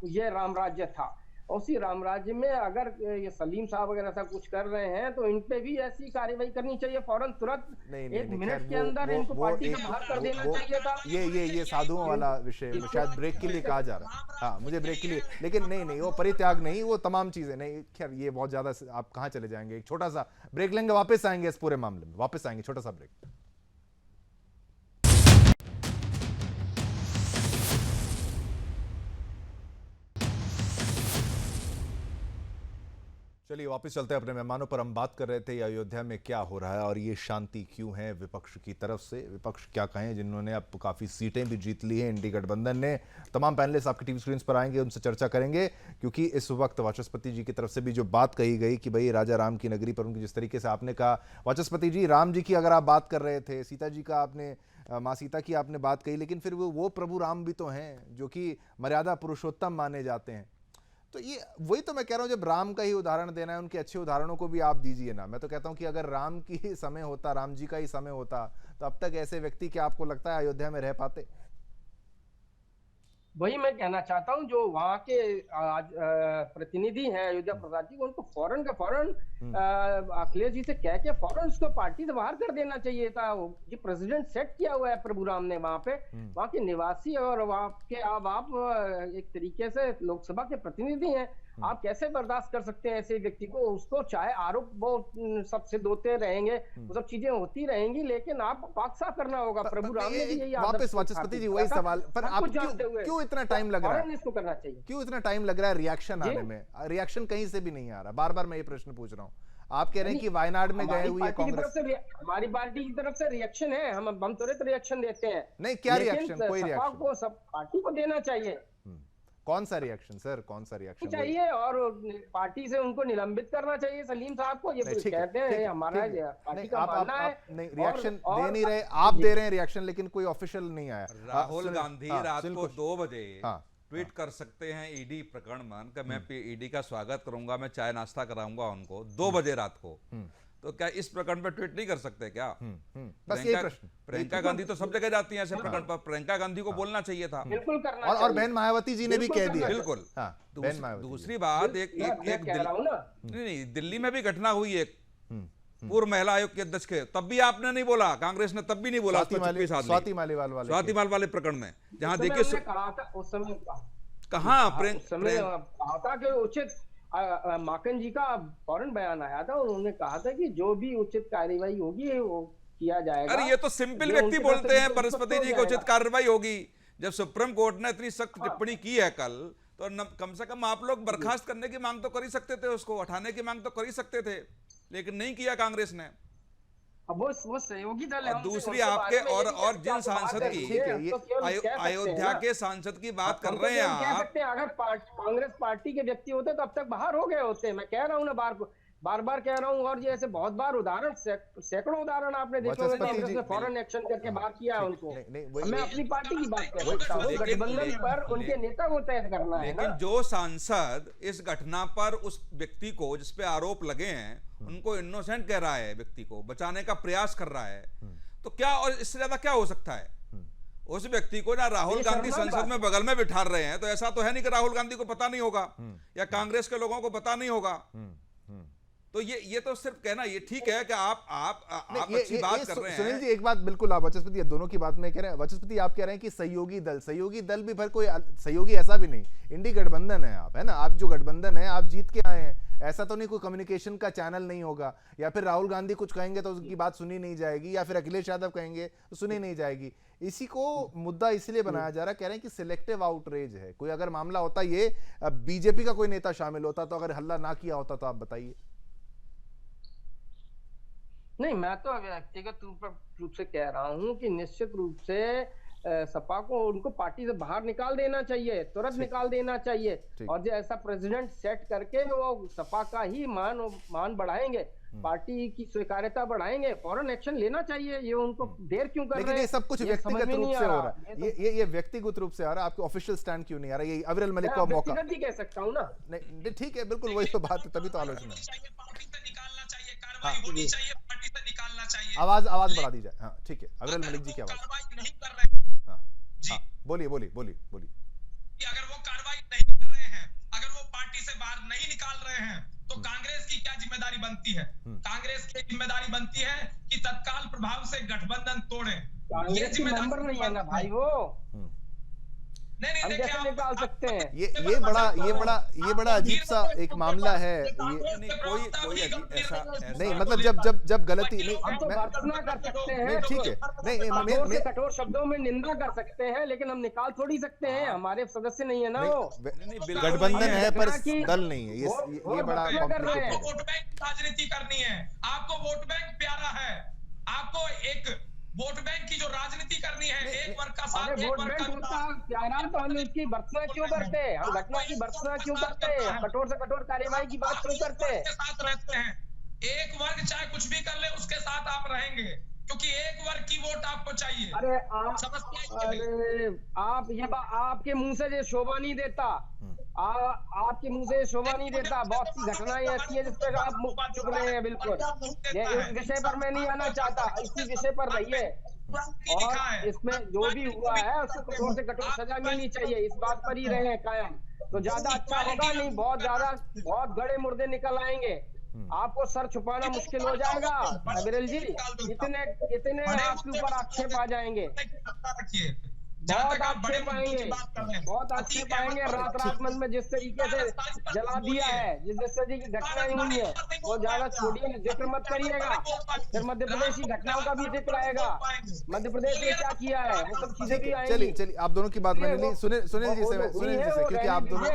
ये राम राज्य था। उसी राम राज्य में अगर ये सलीम साहब वगैरह ऐसा कुछ कर रहे हैं तो इन पे भी ऐसी कार्रवाई करनी चाहिए फौरन, तुरंत। एक मिनट के अंदर इनको पार्टी से बाहर कर देना चाहिए था। ये साधुओं वाला विषय शायद ब्रेक के लिए कहा जा रहा है। हाँ, मुझे ब्रेक के लिए, लेकिन नहीं वो परित्याग नहीं, वो तमाम चीजें नहीं। खैर ये बहुत ज्यादा, आप कहाँ चले जाएंगे? एक छोटा सा ब्रेक लेंगे, वापस आएंगे इस पूरे मामले में, वापस आएंगे, छोटा सा ब्रेक। चलिए वापस चलते हैं अपने मेहमानों पर। हम बात कर रहे थे अयोध्या में क्या हो रहा है और ये शांति क्यों है विपक्ष की तरफ से। विपक्ष क्या कहें, जिन्होंने अब काफ़ी सीटें भी जीत ली हैं इंडी गठबंधन ने। तमाम पैनलिस्ट आपकी टीवी स्क्रीन पर आएंगे, उनसे चर्चा करेंगे, क्योंकि इस वक्त वाचस्पति जी की तरफ से भी जो बात कही गई कि भाई राजा राम की नगरी पर उनकी जिस तरीके से आपने कहा, वाचस्पति जी राम जी की अगर आप बात कर रहे थे, सीता जी का आपने माँ सीता की आपने बात कही, लेकिन फिर वो प्रभु राम भी तो हैं जो कि मर्यादा पुरुषोत्तम माने जाते हैं। तो ये वही तो मैं कह रहा हूँ, जब राम का ही उदाहरण देना है, उनके अच्छे उदाहरणों को भी आप दीजिए ना। मैं तो कहता हूँ कि अगर राम की ही समय होता, राम जी का ही समय होता, तो अब तक ऐसे व्यक्ति क्या आपको लगता है अयोध्या में रह पाते? वही मैं कहना चाहता हूँ, जो वहाँ के आज प्रतिनिधि हैं अयोध्या प्रसाद जी, उनको फौरन का फौरन अखिलेश जी से कह के फौरन उसको पार्टी से बाहर कर देना चाहिए था। ये प्रेसिडेंट सेट किया हुआ है प्रभु राम ने वहाँ पे, वहाँ के निवासी और वहाँ के आप एक तरीके से लोकसभा के प्रतिनिधि हैं, आप कैसे बर्दाश्त कर सकते हैं ऐसे व्यक्ति को? उसको चाहे आरोप वो सबसे दोते रहेंगे, वो सब चीजें होती रहेंगी, लेकिन आप पाक साफ करना होगा। प्रभु राम ने भी यही वापस वाचस्पति जी वही सवाल पर आप क्यों इतना टाइम लग रहा है? इसको करना चाहिए, क्यों इतना टाइम लग रहा है रिएक्शन आने में? रिएक्शन कहीं से भी नहीं आ रहा। बार बार मैं ये प्रश्न पूछ रहा हूँ। आप कह रहे हैं कि वायनाड में गए हुए कांग्रेस, हमारी पार्टी की तरफ से रिएक्शन है, हम तुरंत रिएक्शन देते हैं। नहीं, क्या रिएक्शन? कोई रिएक्शन को सब पार्टी को देना चाहिए। कौन सा रिएक्शन सर? कौन सा रिएक्शन चाहिए? और पार्टी से उनको निलंबित करना चाहिए सलीम साहब को। ये कहते हैं हमारा पार्टी का मानना है। नहीं, रिएक्शन दे नहीं रहे, आप दे रहे हैं रिएक्शन, लेकिन कोई ऑफिशियल नहीं आया। राहुल गांधी रात को 2 बजे ट्वीट कर सकते हैं ईडी प्रकरण मान कर, मैं ईडी का स्वागत करूंगा, मैं चाय नाश्ता कराऊंगा उनको 2 बजे रात को। तो क्या इस प्रकरण पर ट्वीट नहीं कर सकते क्या? बस यही प्रश्न। प्रियंका गांधी तो सब जगह जाती हैं ऐसे प्रकरण पर, प्रियंका गांधी को बोलना चाहिए था। बिल्कुल करना और बहन मायावती जी ने भी कह दिया। बिल्कुल। दूसरी बात, एक नहीं, दिल्ली में भी घटना हुई एक पूर्व महिला आयोग के अध्यक्ष के, तब भी आपने नहीं बोला, कांग्रेस ने तब भी नहीं बोला। स्वाति मालीवाल वाले प्रकरण में, जहां देखिए उस समय कहा कहा कि उचित माकन जी का फौरन बयान आया था, उन्होंने कहा था कि जो भी उचित कार्यवाही होगी वो किया जाएगा। अरे ये तो सिंपल व्यक्ति बोलते हैं बृहस्पति जी को उचित कार्रवाई होगी। जब सुप्रीम कोर्ट ने इतनी सख्त टिप्पणी की है कल, तो कम से कम आप लोग बर्खास्त करने की मांग तो कर ही सकते थे, उसको हटाने की मांग तो कर ही सकते थे, लेकिन नहीं किया कांग्रेस ने। अब वो सहयोगी दल है। दूसरी आपके और जिन सांसद की अयोध्या के सांसद की बात कर रहे हैं आप, अगर कांग्रेस पार्टी के व्यक्ति होते तो अब तक बाहर हो गए होते। मैं कह रहा हूँ ना, बार बार कह रहा हूँ, और ये ऐसे बहुत बार उदाहरण, सैकड़ों उदाहरण आपने देखे होंगे, कांग्रेस ने फौरन एक्शन करके बाहर किया है उनको। मैं अपनी पार्टी की बात कर रहा हूँ, गठबंधन पर उनके नेता को तय करना है। लेकिन जो सांसद इस घटना पर उस व्यक्ति को जिसपे आरोप लगे हैं उनको इनोसेंट कह रहा है, व्यक्ति को बचाने का प्रयास कर रहा है, तो क्या और इससे ज्यादा क्या हो सकता है? उस व्यक्ति को ना राहुल गांधी संसद में बगल में बिठा रहे हैं, तो ऐसा तो है नहीं कि राहुल गांधी को पता नहीं होगा या कांग्रेस के लोगों को पता नहीं होगा। तो ये तो सिर्फ कहना, ये ठीक है कि आप अच्छी बात कर रहे हैं। सुनील जी एक बात बिल्कुल, आप वाचस्पति दोनों की बात में कह रहे हैं। वाचस्पति आप कह रहे हैं कि सहयोगी दल भी भर कोई सहयोगी ऐसा भी नहीं, इंडी गठबंधन है आप, है ना, आप जो गठबंधन है आप जीत के आए हैं, ऐसा तो नहीं कोई कम्युनिकेशन का चैनल नहीं होगा, या फिर राहुल गांधी कुछ कहेंगे तो उनकी बात सुनी नहीं जाएगी, या फिर अखिलेश यादव कहेंगे तो सुनी नहीं जाएगी। इसी को मुद्दा इसलिए बनाया जा रहा है, कह रहे हैं कि सिलेक्टिव आउटरीच है। कोई अगर मामला होता, ये बीजेपी का कोई नेता शामिल होता, तो अगर हल्ला ना किया होता, तो आप बताइए। नहीं, मैं तो व्यक्तिगत रूप से कह रहा हूँ कि निश्चित रूप से सपा को उनको पार्टी से बाहर निकाल देना चाहिए, तुरंत निकाल देना चाहिए, और जो ऐसा प्रेसिडेंट सेट करके वो सपा का ही मान बढ़ाएंगे, पार्टी की स्वीकार्यता बढ़ाएंगे, फौरन एक्शन लेना चाहिए। ये उनको देर क्यों कर रहे हैं? लेकिन ये सब कुछ व्यक्तिगत रूप से हो रहा है, ये व्यक्तिगत रूप से आ रहा है। आपके ऑफिशियल स्टैंड क्यों नहीं आ रहा? ये अविरल मलिक का मौका भी कह सकता हूँ ना। नहीं ठीक है, बिल्कुल वही तो बात है, तभी तो आलोचना है। आवाज बढ़ा दी जाए। हाँ ठीक है, अविरल मलिक जी की आवाज नहीं कर रहे हैं। हाँ, बोलिए। अगर वो कार्रवाई नहीं कर रहे हैं, अगर वो पार्टी से बाहर नहीं निकाल रहे हैं, तो कांग्रेस की क्या जिम्मेदारी बनती है? कांग्रेस की जिम्मेदारी बनती है कि तत्काल प्रभाव से गठबंधन तोड़ें। ये जिम्मेदारी नहीं है ना भाई। वो नहीं हम देखिए, कैसे आप- निकाल सकते हैं? ये बड़ा अजीब सा एक मामला है ये। नहीं, कोई ऐसा नहीं मतलब जब गलती नहीं हम तो भर्त्सना कर सकते हैं, नहीं ठीक है, नहीं कठोर से कठोर शब्दों में निंदा कर सकते हैं, लेकिन हम निकाल थोड़ी सकते हैं, हमारे सदस्य नहीं है ना वो। गठबंधन है पर हालांकि दल नहीं है, ये बड़ा भर्त्सना कर रहे हैं। कॉम्प्लिकेटेड है। वोट बैंक की राजनीति करनी है, आपको वोट बैंक प्यारा है, आपको एक वोट बैंक की जो राजनीति करनी है, एक वर्ग का साथ, अरे एक वोट वर्ग बैंक का होता प्यारा तो हम उसकी भर्त्सना क्यों करते हैं? हम घटना की भर्त्सना क्यों करते हैं? हम कठोर से कठोर कार्यवाही की बात क्यों करते हैं? के साथ रहते हैं। एक वर्ग चाहे कुछ भी कर ले, उसके साथ आप रहेंगे, क्योंकि एक वर्ग की वोट आपको चाहिए। अरे आपके मुंह से ये शोभा नहीं देता, आपके मुंह से शोभा नहीं देता। बहुत सी घटनाएं ऐसी है जिस पर आप मुख चुप रहे हैं। बिल्कुल, ये इस विषय पर मैं नहीं आना चाहता, इसी विषय पर रहिए। और इसमें जो भी हुआ है उसको कठोर से कठोर सजा मिलनी चाहिए, इस बात पर ही रहे कायम, तो ज्यादा अच्छा होगा। नहीं बहुत गड़े मुर्दे निकल आएंगे, आपको सर छुपाना मुश्किल हो जाएगा अविरल जी। इतने आपके ऊपर आक्षेप आ जाएंगे, बहुत आक्षेप आएंगे, बहुत आक्षेप आएंगे। रात में जिस तरीके से जला दिया है, जिस तरीके की घटनाएं हुई है, वो ज्यादा छोड़िए, जिक्र मत करिएगा। फिर मध्य प्रदेश की घटनाओं का भी जिक्र आएगा, मध्य प्रदेश ने क्या किया है, वो सब चीजें भी आएंगी। चलिए आप दोनों की बात मैंने ली। सुनील जी से क्योंकि आप दोनों,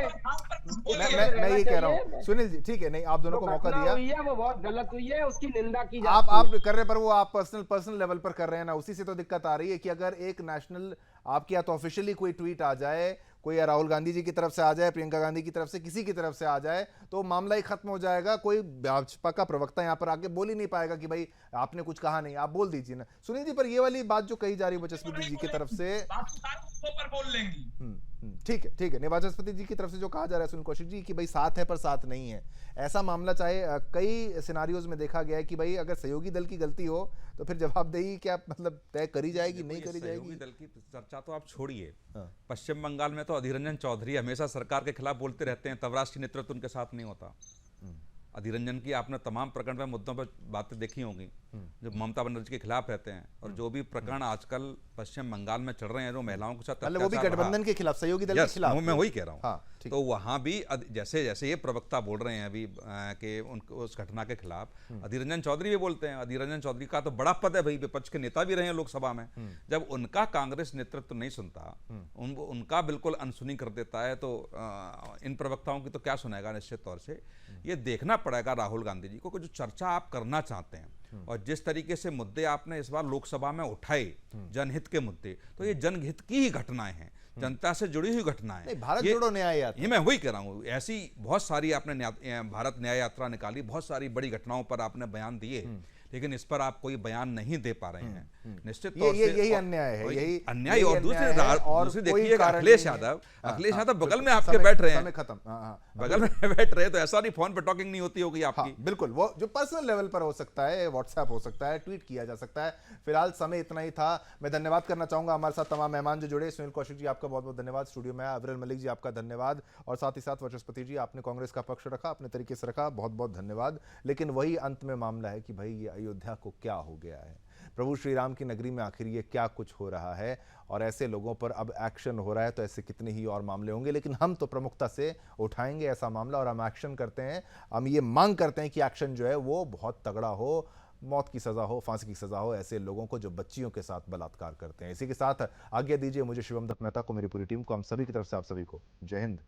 मैं ये कह रहा हूँ सुनील जी, ठीक है, नहीं आप दोनों को मौका दिया, हुई है वो बहुत गलत हुई है, उसकी निंदा की आप कर रहे, पर वो आप पर्सनल लेवल पर कर रहे हैं ना, उसी से तो दिक्कत आ रही है कि अगर एक नेशनल आपके या तो ऑफिशियली कोई ट्वीट आ जाए, कोई राहुल गांधी जी की तरफ से आ जाए, प्रियंका गांधी की तरफ से, किसी की तरफ से आ जाए, तो मामला ही खत्म हो जाएगा। कोई भाजपा का प्रवक्ता यहाँ पर आके बोल ही नहीं पाएगा कि भाई आपने कुछ कहा नहीं, आप बोल दीजिए ना। सुनील जी, पर ये वाली बात जो कही जा रही है वाचस्पति जी की तरफ से, बोल लेंगी, ठीक है, नहीं वाचस्पति जी की तरफ से जो कहा जा रहा है सुनील कौशिक जी कि भाई साथ है पर साथ नहीं है, ऐसा मामला चाहे कई सिनारियोज में देखा गया है कि भाई अगर सहयोगी दल की गलती हो तो फिर जवाबदेही क्या मतलब तय करी जाएगी, नहीं करी जाएगी? सहयोगी दल की चर्चा तो आप छोड़िए, पश्चिम बंगाल में तो अधीर रंजन चौधरी हमेशा सरकार के खिलाफ बोलते रहते हैं, तब राष्ट्रीय नेतृत्व उनके साथ नहीं होता। अधीर रंजन की आपने तमाम प्रकरण पर मुद्दों पर बातें देखी होंगी जो ममता बनर्जी के खिलाफ रहते हैं, और जो भी प्रकरण आजकल पश्चिम बंगाल में चल रहे हैं, जो महिलाओं के साथ वो भी गठबंधन के खिलाफ, सहयोगी दल के खिलाफ, मैं वही कह रहा हूँ। हाँ, तो वहां भी जैसे जैसे ये प्रवक्ता बोल रहे हैं अभी कि उस घटना के खिलाफ, अधीर रंजन चौधरी भी बोलते हैं। अधीर रंजन चौधरी का तो बड़ा पद है भाई, विपक्ष के नेता भी रहे हैं लोकसभा में। जब उनका कांग्रेस नेतृत्व नहीं सुनता, उनका बिल्कुल अनसुनी कर देता है, तो इन प्रवक्ताओं की तो क्या सुनेगा? निश्चित तौर से ये देखना पड़ेगा राहुल गांधी जी को, जो चर्चा आप करना चाहते हैं और जिस तरीके से मुद्दे आपने इस बार लोकसभा में उठाए, जनहित के मुद्दे, तो ये जनहित की ही घटनाएं हैं, जनता से जुड़ी हुई घटनाएं। भारत जोड़ो न्याय यात्रा, ये मैं वही कह रहा हूँ, ऐसी बहुत सारी आपने भारत न्याय यात्रा निकाली, बहुत सारी बड़ी घटनाओं पर आपने बयान दिए, लेकिन इस पर आप कोई बयान नहीं दे पा रहे हैं। निश्चित तौर से यही अन्याय है, यही अन्याय। और दूसरी देखिए अखिलेश यादव बगल में आपके समय, बैठ रहे हैं, समय खत्म, बगल में बैठ रहे, तो ऐसा नहीं फोन पे टॉकिंग नहीं होती होगी आपकी? बिल्कुल, वो जो पर्सनल लेवल पर हो सकता है, व्हाट्सएप हो सकता है, ट्वीट किया जा सकता है। फिलहाल समय इतना ही था। मैं धन्यवाद करना चाहूंगा हमारे साथ तमाम मेहमान जो जुड़े। सुनील कौशिक जी आपका बहुत बहुत धन्यवाद, स्टूडियो में अविरल मलिक जी आपका धन्यवाद, और साथ ही साथ वाचस्पति जी आपने कांग्रेस का पक्ष रखा, अपने तरीके से रखा, बहुत बहुत धन्यवाद। लेकिन वही अंत में मामला है कि भाई ये अयोध्या को क्या हो गया है, प्रभु श्री राम की नगरी में आखिर ये क्या कुछ हो रहा है, और ऐसे लोगों पर अब एक्शन हो रहा है, तो ऐसे कितने ही और मामले होंगे। लेकिन हम तो प्रमुखता से उठाएंगे ऐसा मामला, और हम एक्शन करते हैं। हम ये मांग करते हैं कि एक्शन जो है वो बहुत तगड़ा हो, मौत की सजा हो, फांसी की सजा हो ऐसे लोगों को जो बच्चियों के साथ बलात्कार करते हैं। इसी के साथ आज्ञा दीजिए मुझे, शिवम दत्त मेहता को, मेरी पूरी टीम को, हम सभी की तरफ से आप सभी को जय हिंद।